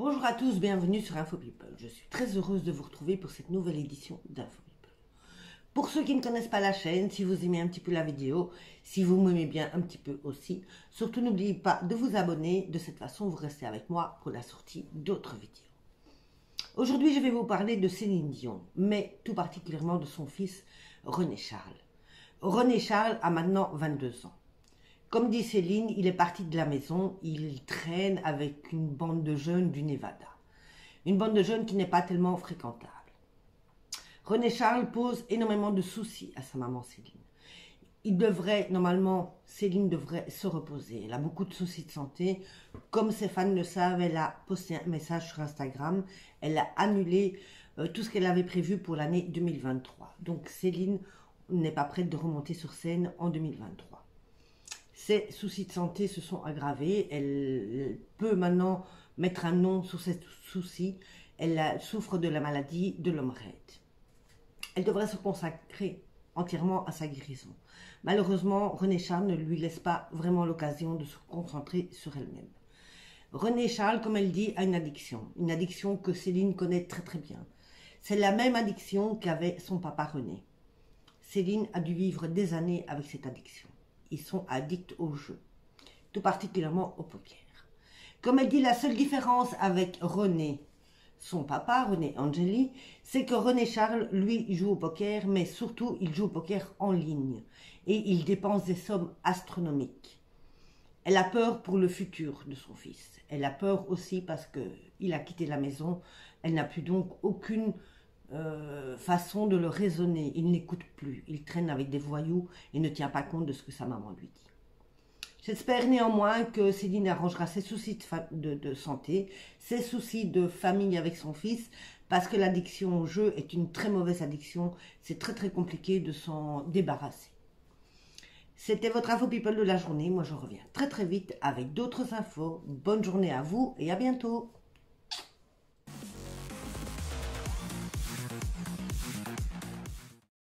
Bonjour à tous, bienvenue sur Info People. Je suis très heureuse de vous retrouver pour cette nouvelle édition d'Info People. Pour ceux qui ne connaissent pas la chaîne, si vous aimez un petit peu la vidéo, si vous m'aimez bien un petit peu aussi, surtout n'oubliez pas de vous abonner. De cette façon, vous restez avec moi pour la sortie d'autres vidéos. Aujourd'hui, je vais vous parler de Céline Dion, mais tout particulièrement de son fils René Charles. René Charles a maintenant 22 ans. Comme dit Céline, il est parti de la maison, il traîne avec une bande de jeunes du Nevada. Une bande de jeunes qui n'est pas tellement fréquentable. René Charles pose énormément de soucis à sa maman Céline. Normalement, Céline devrait se reposer. Elle a beaucoup de soucis de santé. Comme ses fans le savent, elle a posté un message sur Instagram. Elle a annulé tout ce qu'elle avait prévu pour l'année 2023. Donc Céline n'est pas prête de remonter sur scène en 2023. Ses soucis de santé se sont aggravés. Elle peut maintenant mettre un nom sur ses soucis. Elle souffre de la maladie de l'homme raide. Elle devrait se consacrer entièrement à sa guérison. Malheureusement, René Charles ne lui laisse pas vraiment l'occasion de se concentrer sur elle-même. René Charles, comme elle dit, a une addiction que Céline connaît très très bien. C'est la même addiction qu'avait son papa René. Céline a dû vivre des années avec cette addiction. Ils sont addicts au jeu, tout particulièrement au poker. Comme elle dit, la seule différence avec René, son papa, René Angeli, c'est que René Charles, lui, joue au poker, mais surtout, il joue au poker en ligne. Et il dépense des sommes astronomiques. Elle a peur pour le futur de son fils. Elle a peur aussi parce qu'il a quitté la maison. Elle n'a plus donc aucune façon de le raisonner. Il n'écoute plus. Il traîne avec des voyous et ne tient pas compte de ce que sa maman lui dit. J'espère néanmoins que Céline arrangera ses soucis de santé, ses soucis de famille avec son fils, parce que l'addiction au jeu est une très mauvaise addiction. C'est très très compliqué de s'en débarrasser. C'était votre Info People de la journée. Moi je reviens très très vite avec d'autres infos. Bonne journée à vous et à bientôt.